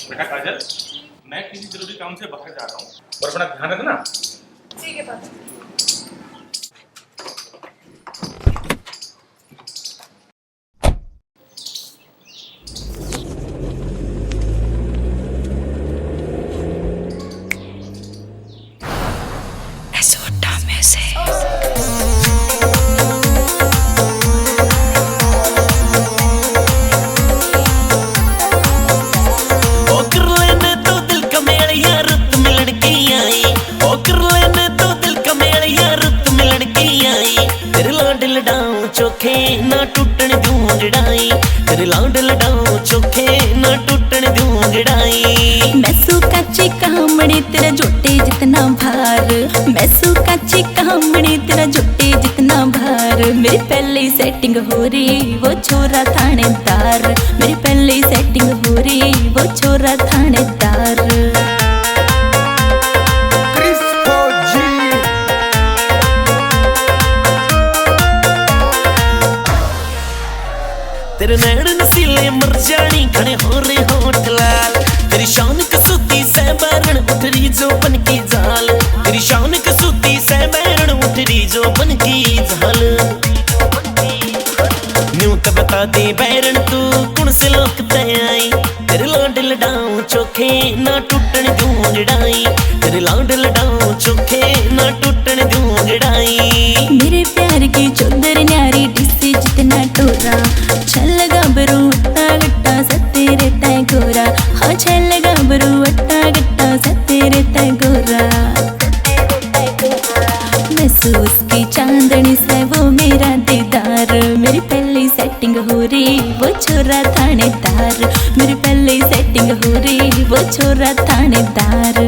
बेटा काजल, मैं किसी जरूरी काम से बाहर जा रहा हूँ और अपना ध्यान रखना। ठीक है पापा। चोखे ना टूटन दूं गड़ाई, तेरे लाड लडाऊं चोखे ना टूटन दूं गड़ाई। मैसू काची कामड़ी तेरा जोटे जितना भार, मैसू काची कामड़ी तेरा जोटे जितना भार। मेरी पहले सेटिंग हो रही वो छोरा थानेदार, मेरी पहले सेटिंग हो रही वो छोरा थानेदार। तेरे नैन नसीले मर जानी खड़े हो रहे होठ लाल, तेरी शान कसूती से बैरण उठरी जो बन की जाल, तेरी शान कसूती से बैरण उठरी जो बन की जाल। न्यू तो बता दे बैरण तू कौन से लोग तय आई, तेरे लाड लडाऊं चोखे ना टूटन दूं गड़ाई, तेरे लाड लडाऊं चोखे ना टूटन दूं गड़ाई। मेरे प्यार की चौधर न्यारी डिसे जितना टोरा, छल गबरू अट्टा गट्टा सतेरे तय गोरा, हाँ छल गबरू अट्टा गट्टा सतेरे तय गोरा। महसूस की चांदनी से वो मेरा दीदार, मेरी पहली सेटिंग हो रही वो छोरा थानेदार, मेरी पहली सेटिंग हो रही वो छोरा थानेदार।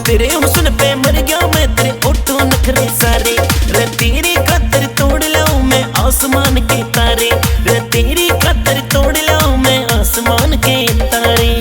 तेरे हुस्न पे मर गया मैं, तेरे ओठों नखरे सारे, रे तेरी खातर तोड़ लाऊं मैं आसमान के तारे, रे तेरी खातर तोड़ लाऊं मैं आसमान के तारे।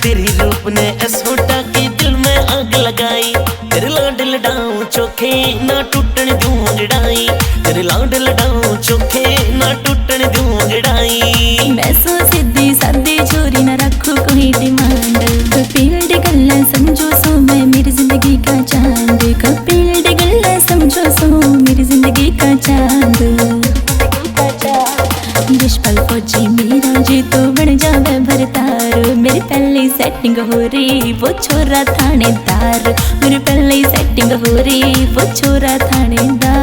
तेरी रूप ने ऐसोटा के दिल में आग लगाई, तेरे लाड लडाऊं चोखे ना टूटन दूं गड़ाई, तेरे लाड लडाऊं चोखे ना टूटन दूं गड़ाई। मैं सो सीधी सादी छोरी ना रखू कोई डिमांड, कपिल डी गल्ला समझो सो मैं मेरी जिंदगी का चांद, कपिल डी गल्ला समझो सो मेरी जिंदगी का चांद। यशपाल फौजी मेरा जी तो बन जावे भरतार, मेरी पहली सेटिंग हो रही वो छोरा थानेदार, मेरी पहली सेटिंग हो रही वो छोरा थानेदार।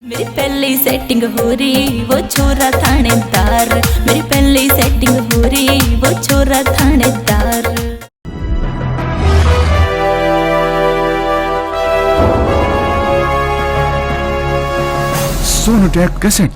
मेरी पहली सेटिंग हो रही वो छोरा थानेदार, मेरी पहली सेटिंग हो रही वो छोरा थानेदार। सोनोटेक कैसेट